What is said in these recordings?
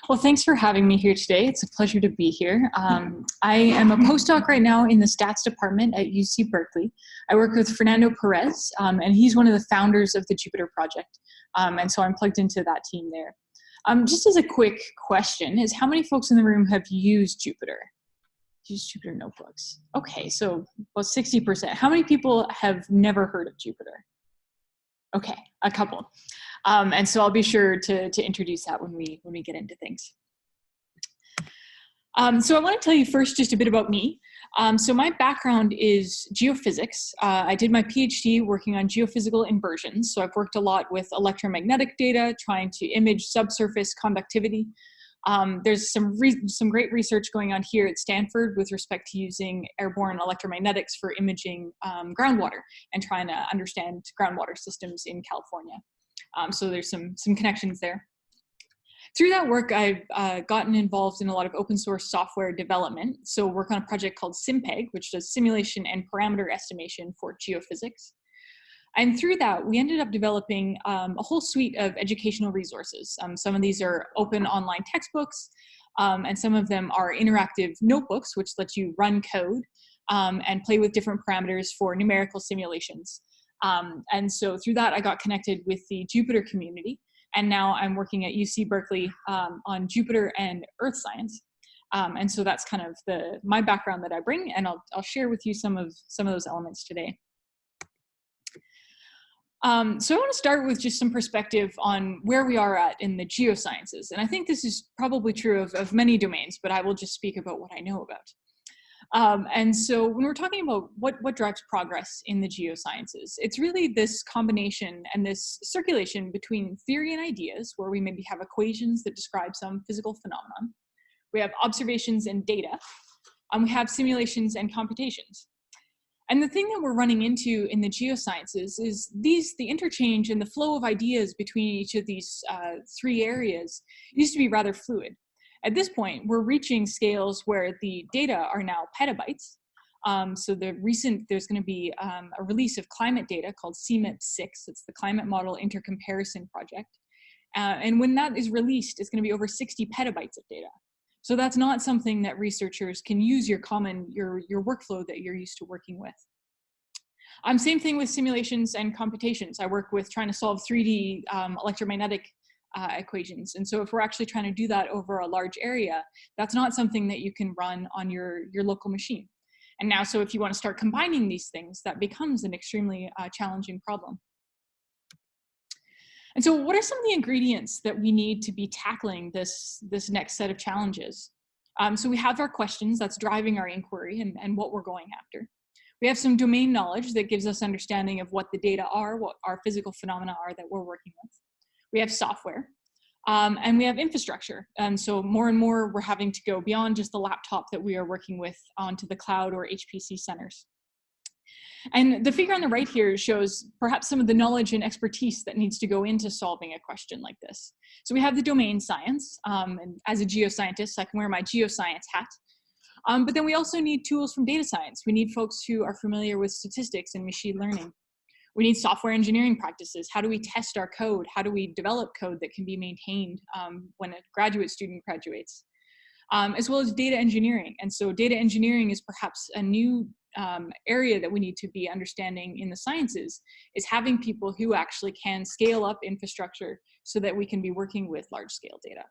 Well, thanks for having me here today. It's a pleasure to be here. I am a postdoc right now in the stats department at UC Berkeley. I work with Fernando Perez, and he's one of the founders of the Jupyter project. And so I'm plugged into that team there. Just as a quick question is how many folks in the room have used Jupyter? Used Jupyter notebooks. Okay, so about 60%. How many people have never heard of Jupyter? Okay, a couple. And so I'll be sure to introduce that when we get into things. So I want to tell you first just a bit about me. So my background is geophysics. I did my PhD working on geophysical inversions. So I've worked a lot with electromagnetic data, trying to image subsurface conductivity. There's some great research going on here at Stanford with respect to using airborne electromagnetics for imaging groundwater and trying to understand groundwater systems in California. So there's some connections there. Through that work, I've gotten involved in a lot of open source software development. So work on a project called SimPeg, which does simulation and parameter estimation for geophysics. And through that, we ended up developing a whole suite of educational resources. Some of these are open online textbooks, and some of them are interactive notebooks, which let you run code and play with different parameters for numerical simulations. And so through that, I got connected with the Jupyter community. And now I'm working at UC Berkeley on Jupyter and Earth science. And so that's kind of my background that I bring, and I'll share with you some of those elements today. So I want to start with just some perspective on where we are at in the geosciences. And I think this is probably true of many domains, but I will just speak about what I know about. And so when we're talking about what drives progress in the geosciences, it's really this combination and this circulation between theory and ideas, where we maybe have equations that describe some physical phenomenon. We have observations and data. We have simulations and computations. And the thing that we're running into in the geosciences is the interchange and the flow of ideas between each of these three areas used to be rather fluid. At this point, we're reaching scales where the data are now petabytes. So there's going to be a release of climate data called CMIP-6. It's the Climate Model Intercomparison Project. And when that is released, it's going to be over 60 petabytes of data. So that's not something that researchers can use your workflow that you're used to working with. Same thing with simulations and computations. I work with trying to solve 3D electromagnetic equations. And so if we're actually trying to do that over a large area, that's not something that you can run on your local machine. And now, so if you want to start combining these things, that becomes an extremely challenging problem. And so what are some of the ingredients that we need to be tackling this next set of challenges? So we have our questions that's driving our inquiry and what we're going after. We have some domain knowledge that gives us understanding of what the data are, what our physical phenomena are that we're working with. We have software, and we have infrastructure. And so more and more, we're having to go beyond just the laptop that we are working with onto the cloud or HPC centers. And the figure on the right here shows perhaps some of the knowledge and expertise that needs to go into solving a question like this. So we have the domain science, and as a geoscientist, I can wear my geoscience hat. But then we also need tools from data science. We need folks who are familiar with statistics and machine learning. We need software engineering practices. How do we test our code? How do we develop code that can be maintained when a graduate student graduates? As well as data engineering. And so data engineering is perhaps a new area that we need to be understanding in the sciences, is having people who actually can scale up infrastructure so that we can be working with large scale data.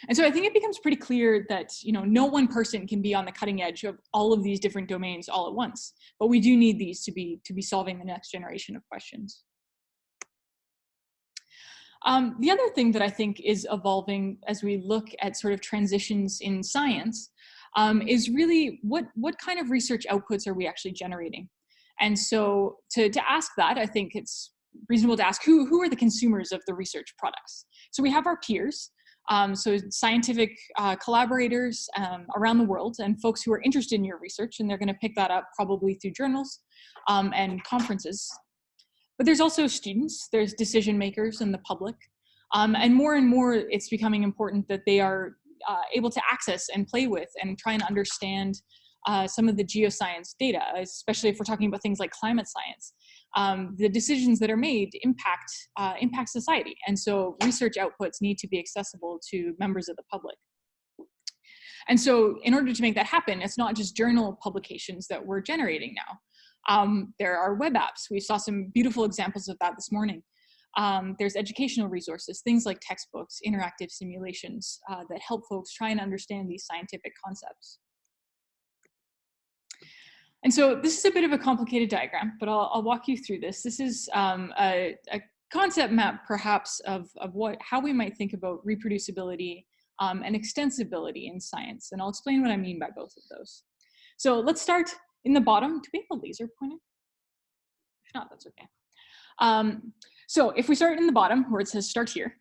And so I think it becomes pretty clear that no one person can be on the cutting edge of all of these different domains all at once, but we do need these to be solving the next generation of questions. The other thing that I think is evolving as we look at sort of transitions in science is really what kind of research outputs are we actually generating? And so to ask that, I think it's reasonable to ask who are the consumers of the research products? So we have our peers. So scientific collaborators around the world and folks who are interested in your research, and they're going to pick that up probably through journals and conferences. But there's also students, there's decision makers and the public. And more it's becoming important that they are able to access and play with and try and understand some of the geoscience data, especially if we're talking about things like climate science. the decisions that are made impact society. And so research outputs need to be accessible to members of the public. And so in order to make that happen, it's not just journal publications that we're generating now. There are web apps. We saw some beautiful examples of that this morning. There's educational resources, things like textbooks, interactive simulations that help folks try and understand these scientific concepts. And so this is a bit of a complicated diagram, but I'll walk you through this. This is a concept map, perhaps, of how we might think about reproducibility and extensibility in science. And I'll explain what I mean by both of those. So let's start in the bottom. Do we have a laser pointer? If not, that's okay. So if we start in the bottom where it says start here,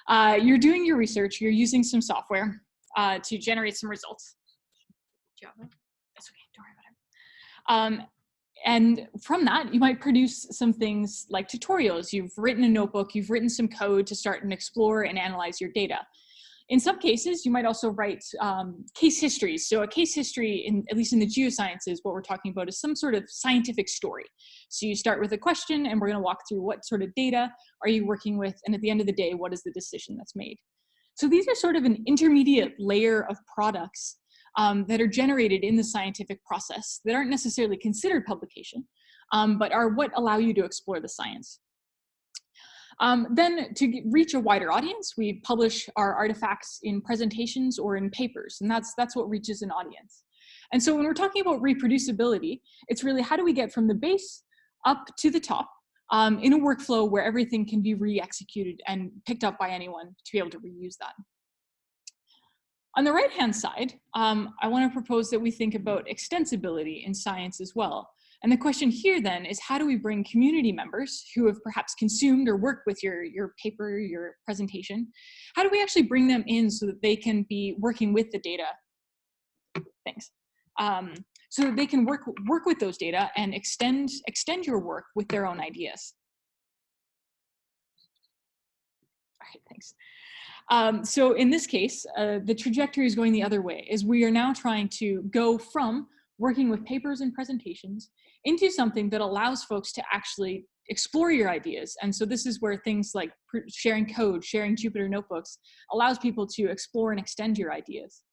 you're doing your research, you're using some software to generate some results. Java? That's okay, don't worry about it. And from that, you might produce some things like tutorials. You've written a notebook, you've written some code to start and explore and analyze your data. In some cases, you might also write case histories. So a case history, at least in the geosciences, what we're talking about is some sort of scientific story. So you start with a question, and we're going to walk through what sort of data are you working with, and at the end of the day, what is the decision that's made. So these are sort of an intermediate layer of products that are generated in the scientific process that aren't necessarily considered publication, but are what allow you to explore the science. Then to reach a wider audience, we publish our artifacts in presentations or in papers, and that's what reaches an audience. And so when we're talking about reproducibility, it's really how do we get from the base up to the top in a workflow where everything can be re-executed and picked up by anyone to be able to reuse that. On the right-hand side, I want to propose that we think about extensibility in science as well. And the question here then is how do we bring community members who have perhaps consumed or worked with your paper, your presentation, how do we actually bring them in so that they can be working with the data? Thanks. So that they can work with those data and extend your work with their own ideas. All right, thanks. So in this case, the trajectory is going the other way, as we are now trying to go from working with papers and presentations into something that allows folks to actually explore your ideas. And so this is where things like sharing code, sharing Jupyter notebooks allows people to explore and extend your ideas.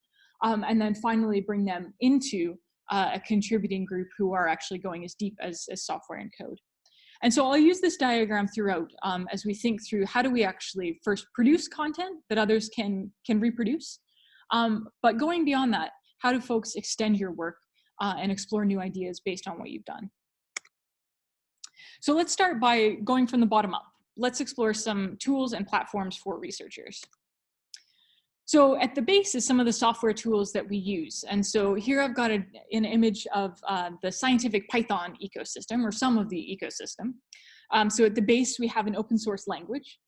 And then finally bring them into a contributing group who are actually going as deep as software and code. And so I'll use this diagram throughout as we think through how do we actually first produce content that others can reproduce. But going beyond that, how do folks extend your work and explore new ideas based on what you've done? So let's start by going from the bottom up. Let's explore some tools and platforms for researchers. So at the base is some of the software tools that we use. And so here I've got an image of the scientific Python ecosystem, or some of the ecosystem. So at the base, we have an open source language.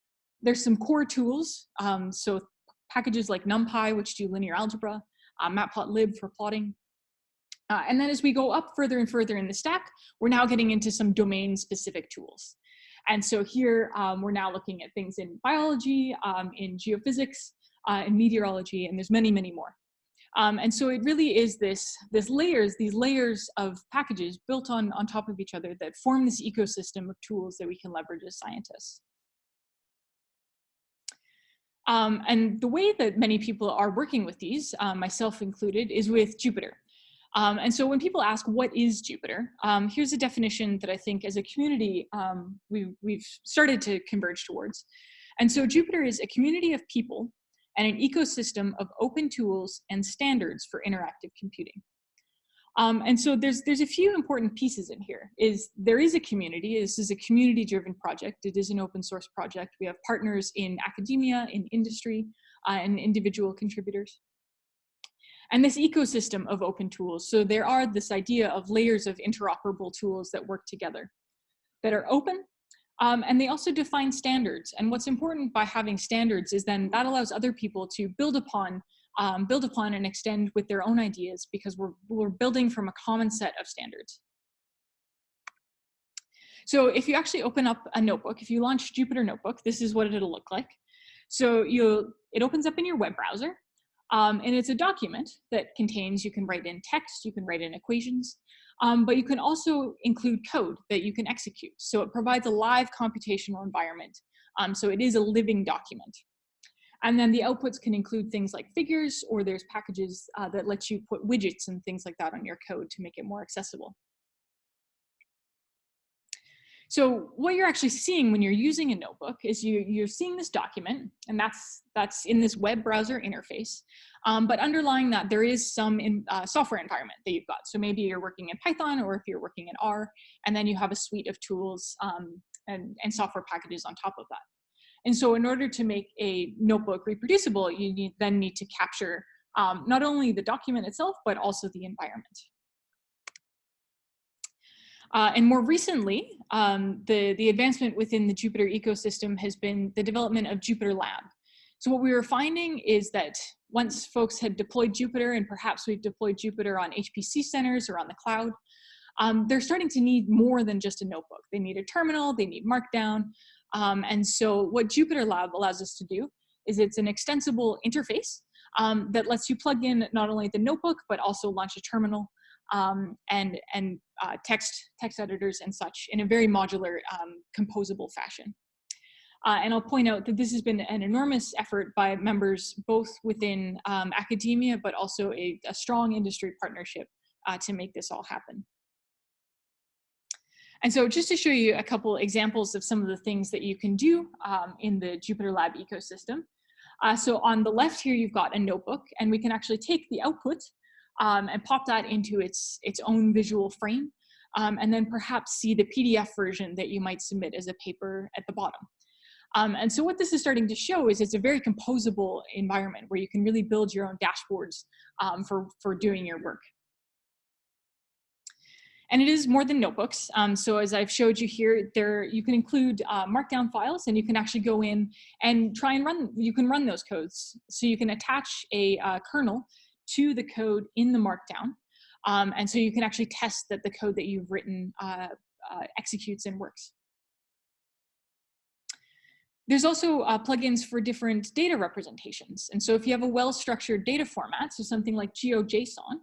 There's some core tools. So packages like NumPy, which do linear algebra, matplotlib for plotting. And then as we go up further and further in the stack, we're now getting into some domain-specific tools. And so here, we're now looking at things in biology, in geophysics, in meteorology, and there's many, many more. And so it really is these layers of packages built on top of each other that form this ecosystem of tools that we can leverage as scientists. And the way that many people are working with these, myself included, is with Jupyter. And so when people ask, what is Jupyter? Here's a definition that I think as a community, we've started to converge towards. And so Jupyter is a community of people and an ecosystem of open tools and standards for interactive computing. And so there's a few important pieces in here. There is a community. This is a community-driven project. It is an open source project. We have partners in academia, in industry, and individual contributors. And this ecosystem of open tools, so there are this idea of layers of interoperable tools that work together, that are open, and they also define standards. And what's important by having standards is then that allows other people to build upon and extend with their own ideas, because we're building from a common set of standards. So if you actually open up a notebook, if you launch Jupyter Notebook, this is what it'll look like. So it opens up in your web browser. And it's a document that contains, you can write in text, you can write in equations, But you can also include code that you can execute. So it provides a live computational environment. So it is a living document. And then the outputs can include things like figures, or there's packages that let you put widgets and things like that on your code to make it more accessible. So what you're actually seeing when you're using a notebook is you're seeing this document, and that's in this web browser interface. But underlying that, there is some software environment that you've got. So maybe you're working in Python, or if you're working in R, and then you have a suite of tools and software packages on top of that. And so in order to make a notebook reproducible, you then need to capture not only the document itself, but also the environment. And more recently, the advancement within the Jupyter ecosystem has been the development of Jupyter Lab. So what we were finding is that once folks had deployed Jupyter, and perhaps we've deployed Jupyter on HPC centers or on the cloud, they're starting to need more than just a notebook. They need a terminal, they need Markdown. And so what Jupyter Lab allows us to do is it's an extensible interface that lets you plug in not only the notebook, but also launch a terminal and text editors and such in a very modular, composable fashion. And I'll point out that this has been an enormous effort by members both within academia, but also a strong industry partnership to make this all happen. And so just to show you a couple examples of some of the things that you can do in the Jupyter Lab ecosystem. So on the left here, you've got a notebook, and we can actually take the output and pop that into its own visual frame, and then perhaps see the PDF version that you might submit as a paper at the bottom. And so what this is starting to show is it's a very composable environment where you can really build your own dashboards for doing your work. And it is more than notebooks. So as I've showed you here, you can include Markdown files, and you can actually go in and try and run those codes. So you can attach a kernel to the code in the Markdown. And so you can actually test that the code that you've written executes and works. There's also plugins for different data representations. And so if you have a well-structured data format, so something like GeoJSON,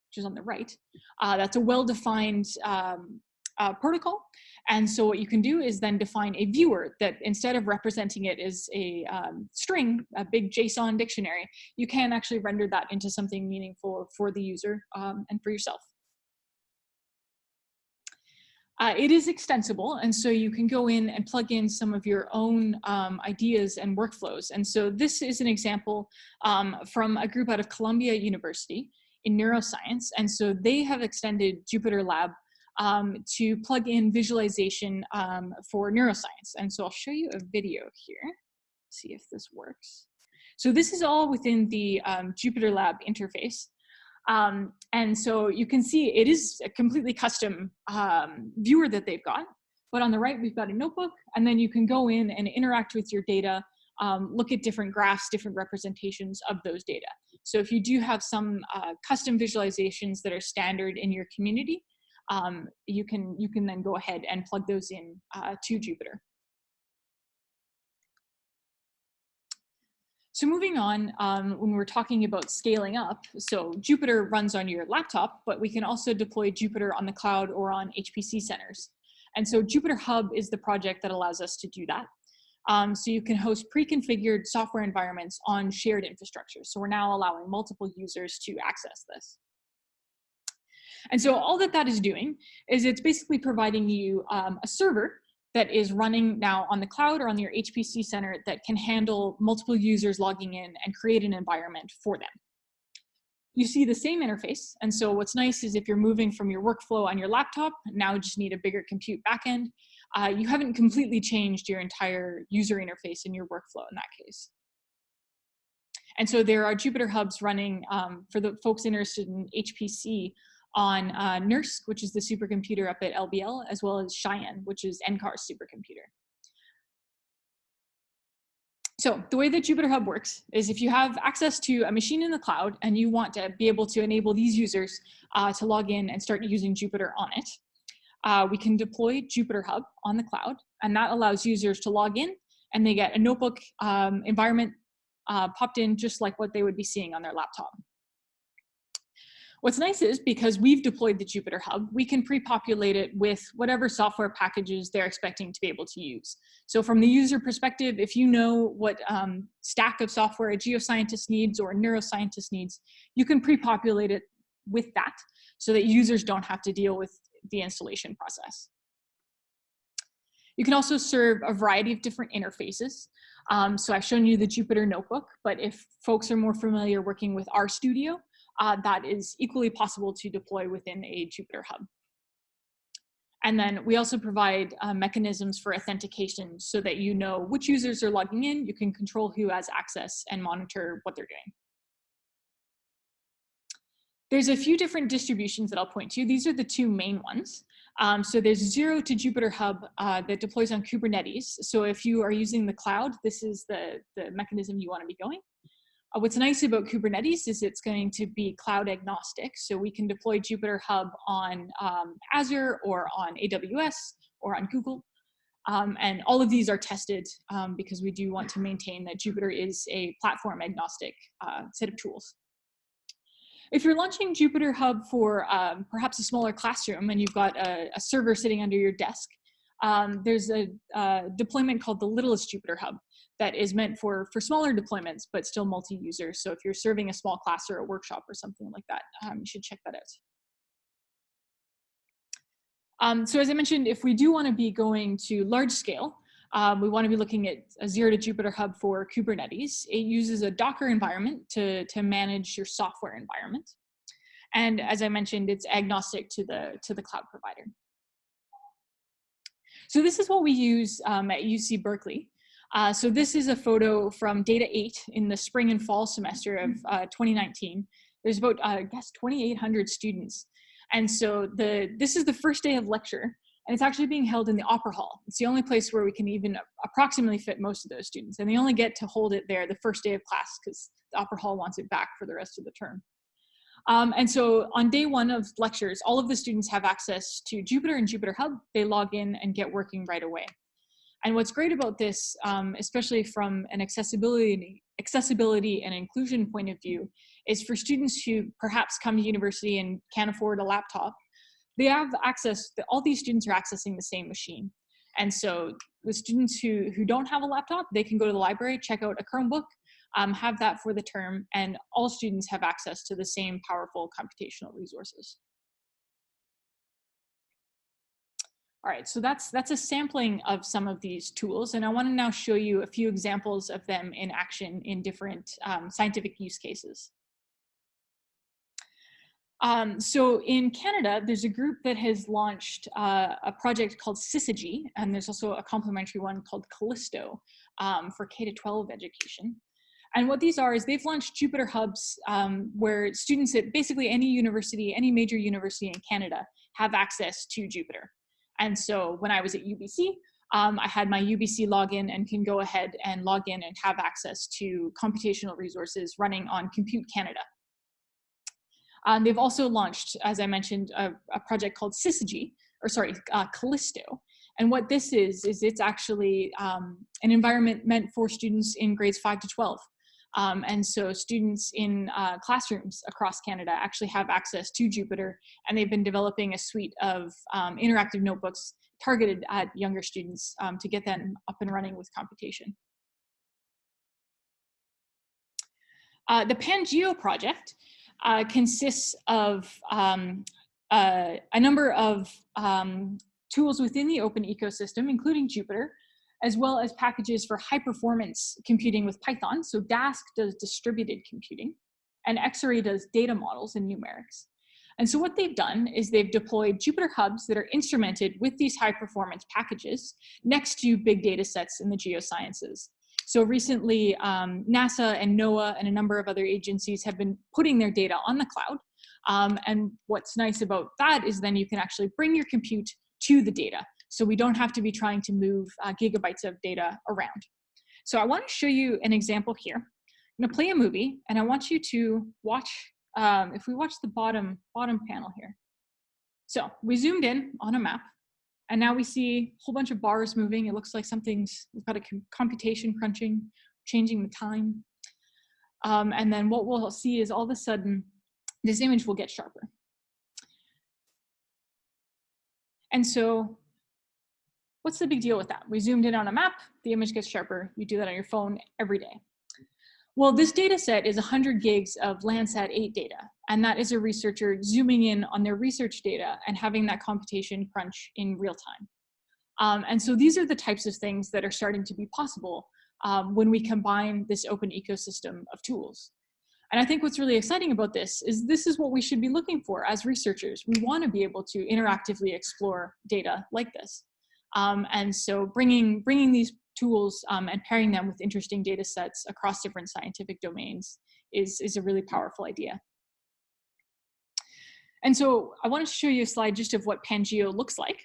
which is on the right, that's a well-defined protocol. And so what you can do is then define a viewer that instead of representing it as a string, a big JSON dictionary, you can actually render that into something meaningful for the user and for yourself. It is extensible, and so you can go in and plug in some of your own ideas and workflows. And so this is an example from a group out of Columbia University in neuroscience. And so they have extended Jupyter Lab to plug in visualization for neuroscience. And so I'll show you a video here, see if this works. So this is all within the Jupyter Lab interface. And so you can see it is a completely custom viewer that they've got. But on the right, we've got a notebook, and then you can go in and interact with your data, look at different graphs, different representations of those data. So if you do have some custom visualizations that are standard in your community, you can then go ahead and plug those in to Jupyter. So moving on, when we're talking about scaling up, so Jupyter runs on your laptop, but we can also deploy Jupyter on the cloud or on HPC centers. And so Jupyter Hub is the project that allows us to do that. So you can host pre-configured software environments on shared infrastructure. So we're now allowing multiple users to access this. And so all that is doing is it's basically providing you a server that is running now on the cloud or on your HPC center that can handle multiple users logging in and create an environment for them. You see the same interface. And so what's nice is if you're moving from your workflow on your laptop, now you just need a bigger compute backend, you haven't completely changed your entire user interface in your workflow in that case. And so there are Jupyter Hubs running for the folks interested in HPC on NERSC, which is the supercomputer up at LBL, as well as Cheyenne, which is NCAR's supercomputer. So the way that Jupyter Hub works is if you have access to a machine in the cloud and you want to be able to enable these users to log in and start using Jupyter on it, we can deploy Jupyter Hub on the cloud, and that allows users to log in and they get a notebook environment popped in just like what they would be seeing on their laptop. What's nice is because we've deployed the Jupyter Hub, we can pre-populate it with whatever software packages they're expecting to be able to use. So from the user perspective, if you know what stack of software a geoscientist needs or a neuroscientist needs, you can pre-populate it with that so that users don't have to deal with the installation process. You can also serve a variety of different interfaces. So I've shown you the Jupyter Notebook, but if folks are more familiar working with RStudio, that is equally possible to deploy within a Jupyter Hub. And then we also provide mechanisms for authentication so that you know which users are logging in, you can control who has access and monitor what they're doing. There's a few different distributions that I'll point to. These are the two main ones. So there's 0 to Jupyter Hub that deploys on Kubernetes. So if you are using the cloud, this is the mechanism you want to be going. What's nice about Kubernetes is it's going to be cloud agnostic. So we can deploy Jupyter Hub on Azure or on AWS or on Google. And all of these are tested because we do want to maintain that Jupyter is a platform agnostic set of tools. If you're launching Jupyter Hub for perhaps a smaller classroom and you've got a server sitting under your desk, there's a deployment called the Littlest Jupyter Hub that is meant for smaller deployments, but still multi-user. So if you're serving a small class or a workshop or something like that, you should check that out. So as I mentioned, if we do want to be going to large scale, we want to be looking at a 0 to Jupyter Hub for Kubernetes. It uses a Docker environment to manage your software environment. And as I mentioned, it's agnostic to the cloud provider. So this is what we use at UC Berkeley. So this is a photo from Data 8 in the spring and fall semester of 2019. There's about, I guess, 2,800 students. And so this is the first day of lecture, and it's actually being held in the Opera Hall. It's the only place where we can even approximately fit most of those students. And they only get to hold it there the first day of class because the Opera Hall wants it back for the rest of the term. And so on day 1 of lectures, all of the students have access to Jupyter and Jupyter Hub. They log in and get working right away. And what's great about this, especially from an accessibility and inclusion point of view, is for students who perhaps come to university and can't afford a laptop, they have access, all these students are accessing the same machine. And so the students who don't have a laptop, they can go to the library, check out a Chromebook, have that for the term, and all students have access to the same powerful computational resources. All right, so that's a sampling of some of these tools, and I want to now show you a few examples of them in action in different scientific use cases. So in Canada, there's a group that has launched a project called Syzygy, and there's also a complementary one called Callisto for K-12 education. And what these are is they've launched Jupyter Hubs where students at basically any university, any major university in Canada have access to Jupyter. And so when I was at UBC, I had my UBC login and can go ahead and log in and have access to computational resources running on Compute Canada. They've also launched, as I mentioned, a project called Syzygy, or sorry, Callisto. And what this is it's actually an environment meant for students in grades 5 to 12. And so students in classrooms across Canada actually have access to Jupyter, and they've been developing a suite of interactive notebooks targeted at younger students to get them up and running with computation. The Pangeo project consists of a number of tools within the open ecosystem, including Jupyter, as well as packages for high performance computing with Python. So Dask does distributed computing, and Xarray does data models and numerics. And so what they've done is they've deployed Jupyter Hubs that are instrumented with these high performance packages next to big data sets in the geosciences. So recently, NASA and NOAA and a number of other agencies have been putting their data on the cloud. And what's nice about that is then you can actually bring your compute to the data. So we don't have to be trying to move gigabytes of data around. So I want to show you an example here. I'm going to play a movie, and I want you to watch, if we watch the bottom panel here. So we zoomed in on a map, and now we see a whole bunch of bars moving. It looks like we've got a computation crunching, changing the time. And then what we'll see is all of a sudden, this image will get sharper. And so what's the big deal with that? We zoomed in on a map, the image gets sharper. You do that on your phone every day. Well, this data set is 100 gigs of Landsat 8 data, and that is a researcher zooming in on their research data and having that computation crunch in real time. And so these are the types of things that are starting to be possible when we combine this open ecosystem of tools. And I think what's really exciting about this is what we should be looking for as researchers. We want to be able to interactively explore data like this. And so bringing these tools and pairing them with interesting data sets across different scientific domains is a really powerful idea. And so I wanted to show you a slide just of what Pangeo looks like.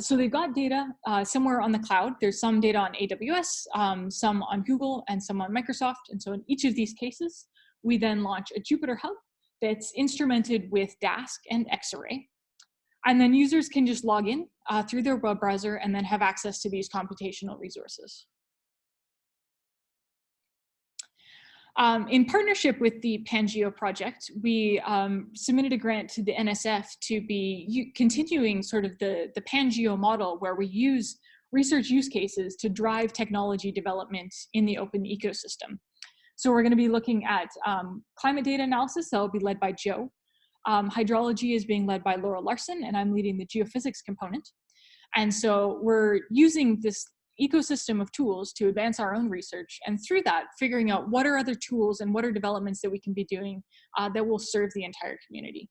So they've got data somewhere on the cloud. There's some data on AWS, some on Google, and some on Microsoft. And so in each of these cases, we then launch a Jupyter Hub that's instrumented with Dask and Xarray. And then users can just log in through their web browser and then have access to these computational resources. In partnership with the Pangeo project, we submitted a grant to the NSF to be continuing sort of the Pangeo model, where we use research use cases to drive technology development in the open ecosystem. So we're going to be looking at climate data analysis. That will be led by Joe. Hydrology is being led by Laura Larson, and I'm leading the geophysics component. And so we're using this ecosystem of tools to advance our own research, and through that, figuring out what are other tools and what are developments that we can be doing that will serve the entire community.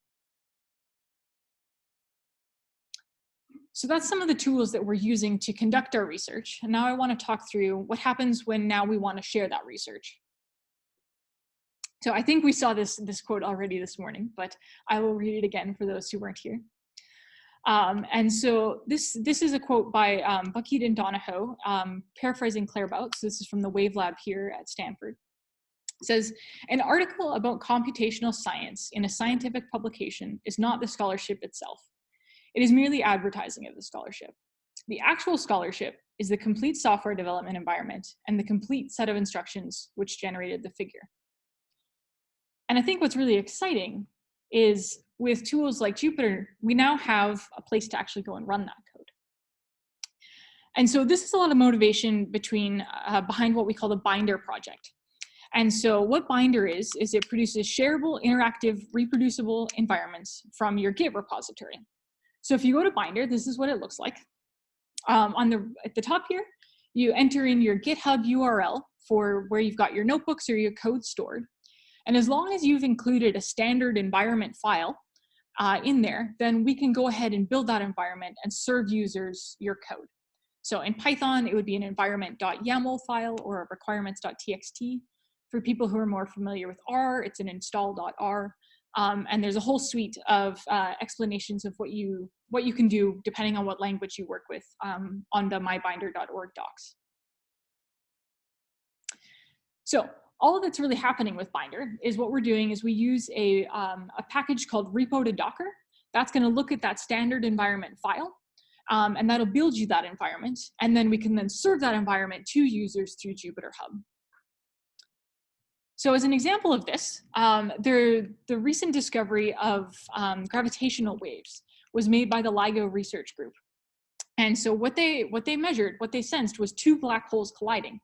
So that's some of the tools that we're using to conduct our research. And now I want to talk through what happens when now we want to share that research. So I think we saw this quote already this morning, but I will read it again for those who weren't here. And so this is a quote by Buckhead and Donahoe, paraphrasing Claire Bout. So this is from the Wave Lab here at Stanford. It says, an article about computational science in a scientific publication is not the scholarship itself. It is merely advertising of the scholarship. The actual scholarship is the complete software development environment and the complete set of instructions which generated the figure. And I think what's really exciting is with tools like Jupyter, we now have a place to actually go and run that code. And so this is a lot of motivation behind what we call the Binder project. And so what Binder is it produces shareable, interactive, reproducible environments from your Git repository. So if you go to Binder, this is what it looks like. At the top here, you enter in your GitHub URL for where you've got your notebooks or your code stored. And as long as you've included a standard environment file in there, then we can go ahead and build that environment and serve users your code. So in Python, it would be an environment.yaml file or a requirements.txt. For people who are more familiar with R, it's an install.r. And there's a whole suite of explanations of what you can do depending on what language you work with on the mybinder.org docs. So all that's really happening with Binder is what we're doing is we use a package called repo to Docker. That's going to look at that standard environment file, and that'll build you that environment. And then we can then serve that environment to users through Jupyter Hub. So as an example of this, the recent discovery of gravitational waves was made by the LIGO research group. And so what they measured, what they sensed was two black holes colliding.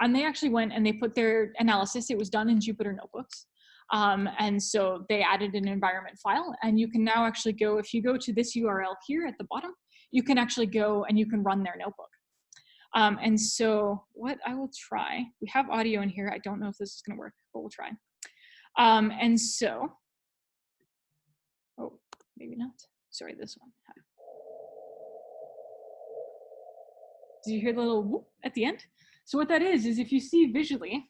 And they actually went and they put their analysis, it was done in Jupyter Notebooks. And so they added an environment file, and you can now actually go, if you go to this URL here at the bottom, you can actually go and you can run their notebook. And so what I will try, we have audio in here. I don't know if this is gonna work, but we'll try. And so, oh, maybe not. Sorry, this one. Did you hear the little whoop at the end? So what that is if you see visually,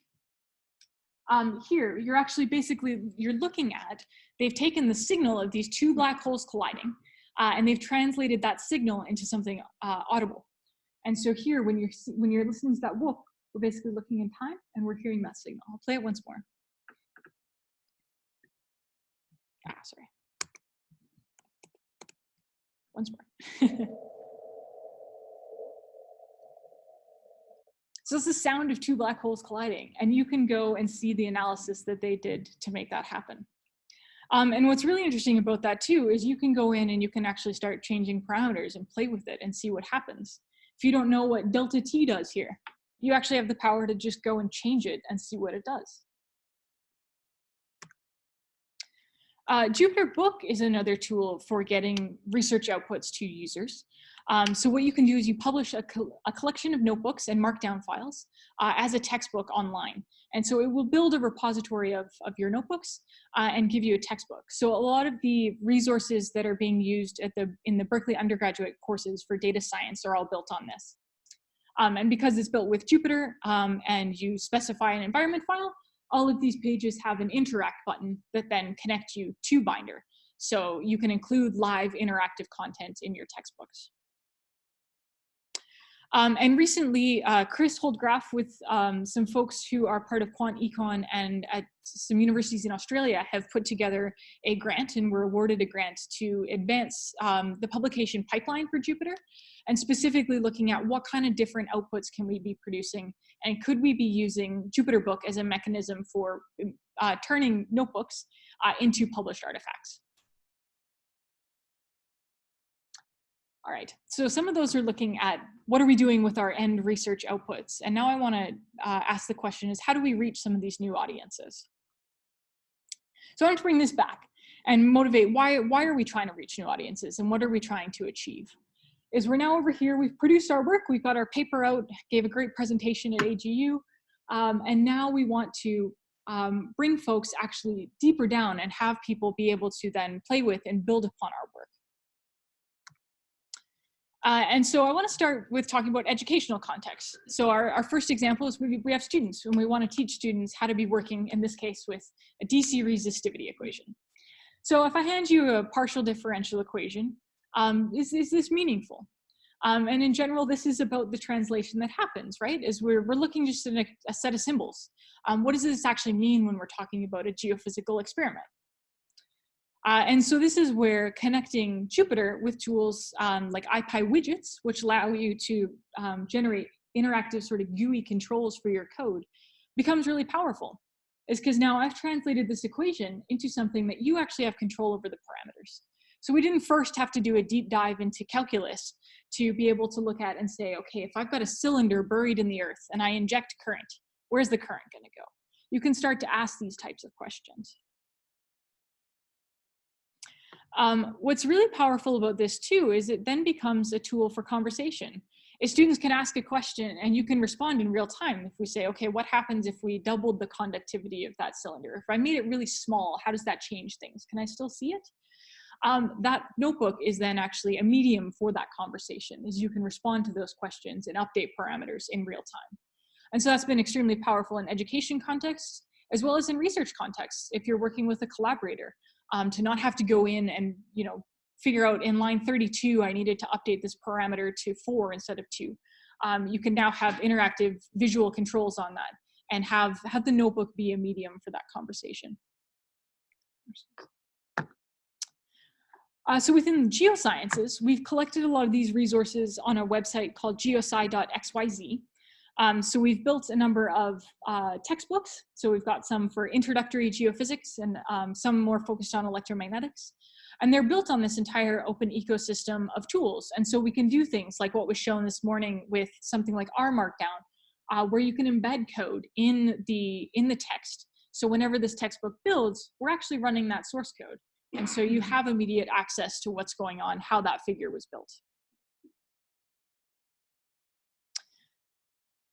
here, you're actually basically, you're looking at, they've taken the signal of these two black holes colliding, and they've translated that signal into something audible. And so here, when you're listening to that whoop, we're basically looking in time and we're hearing that signal. I'll play it once more. Sorry. Once more. So this is the sound of two black holes colliding, and you can go and see the analysis that they did to make that happen. And what's really interesting about that too is you can go in and you can actually start changing parameters and play with it and see what happens. If you don't know what delta t does here, you actually have the power to just go and change it and see what it does. Jupyter Book is another tool for getting research outputs to users. So what you can do is you publish a collection of notebooks and markdown files as a textbook online. And so it will build a repository of your notebooks and give you a textbook. So a lot of the resources that are being used in the Berkeley undergraduate courses for data science are all built on this. And because it's built with Jupyter and you specify an environment file, all of these pages have an interact button that then connect you to Binder. So you can include live interactive content in your textbooks. And recently, Chris Holdgraf with some folks who are part of Quant Econ and at some universities in Australia have put together a grant and were awarded a grant to advance the publication pipeline for Jupyter, and specifically looking at what kind of different outputs can we be producing, and could we be using Jupyter Book as a mechanism for turning notebooks into published artifacts. All right, so some of those are looking at what are we doing with our end research outputs? And now I want to ask the question is, how do we reach some of these new audiences? So I want to bring this back and motivate why are we trying to reach new audiences and what are we trying to achieve? Is we're now over here, we've produced our work, we've got our paper out, gave a great presentation at AGU, and now we want to bring folks actually deeper down and have people be able to then play with and build upon our work. And so I want to start with talking about educational context. So our first example is we have students and we want to teach students how to be working, in this case, with a DC resistivity equation. So if I hand you a partial differential equation, is this meaningful? And in general, this is about the translation that happens, right? Is we're looking just at a set of symbols. What does this actually mean when we're talking about a geophysical experiment? And so this is where connecting Jupyter with tools like IPy widgets, which allow you to generate interactive sort of GUI controls for your code, becomes really powerful. Is because now I've translated this equation into something that you actually have control over the parameters. So we didn't first have to do a deep dive into calculus to be able to look at and say, okay, if I've got a cylinder buried in the earth and I inject current, where's the current going to go? You can start to ask these types of questions. What's really powerful about this too is it then becomes a tool for conversation. If students can ask a question and you can respond in real time. If we say, okay, what happens if we doubled the conductivity of that cylinder? If I made it really small, how does that change things? Can I still see it? That notebook is then actually a medium for that conversation, as you can respond to those questions and update parameters in real time. And so that's been extremely powerful in education contexts, as well as in research contexts. If you're working with a collaborator, to not have to go in and figure out in line 32, I needed to update this parameter to 4 instead of 2. You can now have interactive visual controls on that and have the notebook be a medium for that conversation. So within the geosciences, we've collected a lot of these resources on a website called geosci.xyz. So we've built a number of textbooks. So we've got some for introductory geophysics and some more focused on electromagnetics. And they're built on this entire open ecosystem of tools. And so we can do things like what was shown this morning with something like R Markdown, where you can embed code in the text. So whenever this textbook builds, we're actually running that source code. And so you have immediate access to what's going on, how that figure was built.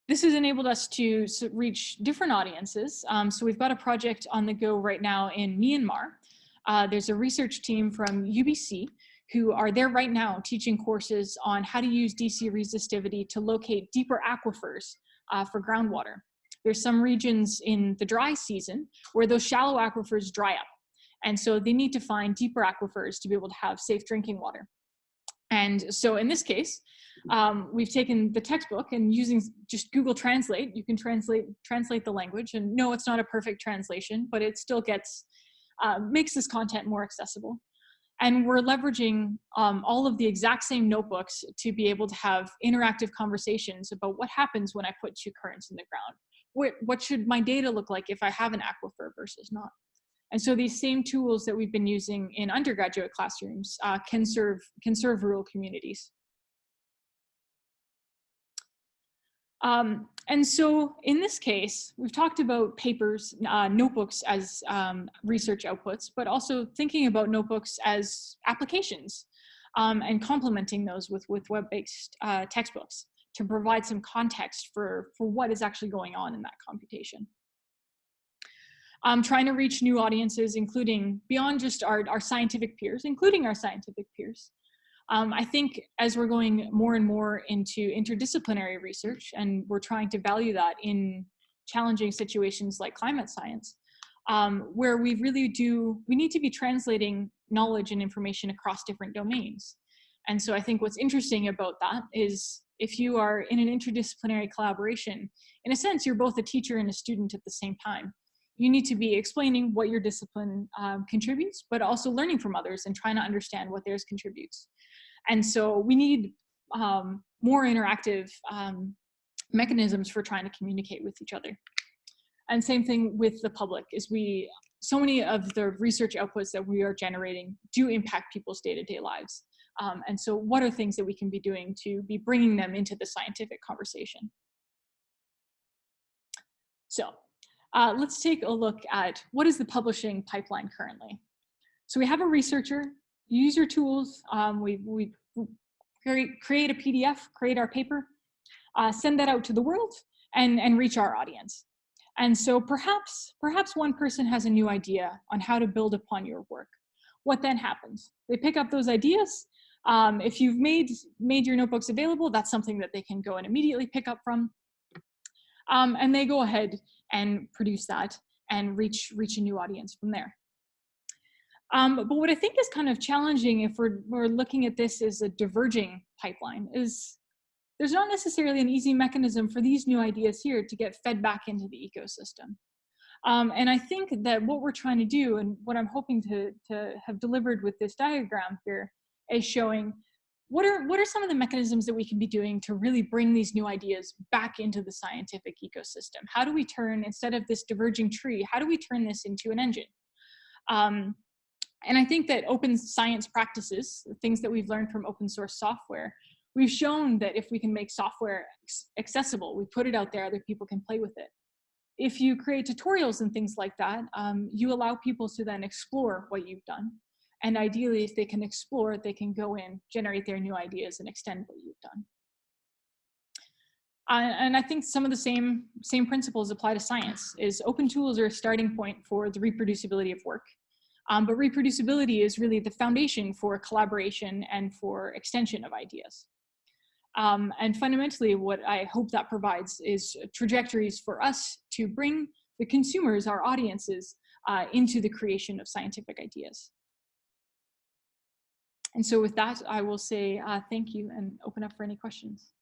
This has enabled us to reach different audiences. So we've got a project on the go right now in Myanmar. There's a research team from UBC who are there right now teaching courses on how to use DC resistivity to locate deeper aquifers for groundwater. There's some regions in the dry season where those shallow aquifers dry up. And so they need to find deeper aquifers to be able to have safe drinking water. And so in this case, we've taken the textbook and using just Google Translate, you can translate the language. And no, it's not a perfect translation, but it still makes this content more accessible. And we're leveraging all of the exact same notebooks to be able to have interactive conversations about what happens when I put 2 currents in the ground. What should my data look like if I have an aquifer versus not? And so these same tools that we've been using in undergraduate classrooms can serve rural communities. And so in this case, we've talked about papers, notebooks as research outputs, but also thinking about notebooks as applications and complementing those with web-based textbooks to provide some context for what is actually going on in that computation. Trying to reach new audiences, including beyond just our scientific peers, including our scientific peers. I think as we're going more and more into interdisciplinary research, and we're trying to value that in challenging situations like climate science, where we need to be translating knowledge and information across different domains. And so I think what's interesting about that is if you are in an interdisciplinary collaboration, in a sense, you're both a teacher and a student at the same time. You need to be explaining what your discipline contributes, but also learning from others and trying to understand what theirs contributes. And so we need more interactive mechanisms for trying to communicate with each other. And same thing with the public, is so many of the research outputs that we are generating do impact people's day-to-day lives. And so what are things that we can be doing to be bringing them into the scientific conversation? So let's take a look at what is the publishing pipeline currently. So we have a researcher. You use your tools. We create a PDF, create our paper, send that out to the world, and reach our audience. And so perhaps one person has a new idea on how to build upon your work. What then happens? They pick up those ideas. If you've made your notebooks available, that's something that they can go and immediately pick up from. And they go ahead and produce that and reach a new audience from there. But what I think is kind of challenging if we're looking at this as a diverging pipeline is there's not necessarily an easy mechanism for these new ideas here to get fed back into the ecosystem. And I think that what we're trying to do, and what I'm hoping to have delivered with this diagram here, is showing what are some of the mechanisms that we can be doing to really bring these new ideas back into the scientific ecosystem? How do we turn, instead of this diverging tree, how do we turn this into an engine? And I think that open science practices, things that we've learned from open source software, we've shown that if we can make software accessible, we put it out there, other people can play with it. If you create tutorials and things like that, you allow people to then explore what you've done. And ideally, if they can explore, they can go in, generate their new ideas, and extend what you've done. And I think some of the same principles apply to science. Is open tools are a starting point for the reproducibility of work. But reproducibility is really the foundation for collaboration and for extension of ideas. And fundamentally, what I hope that provides is trajectories for us to bring the consumers, our audiences, into the creation of scientific ideas. And so with that, I will say thank you and open up for any questions.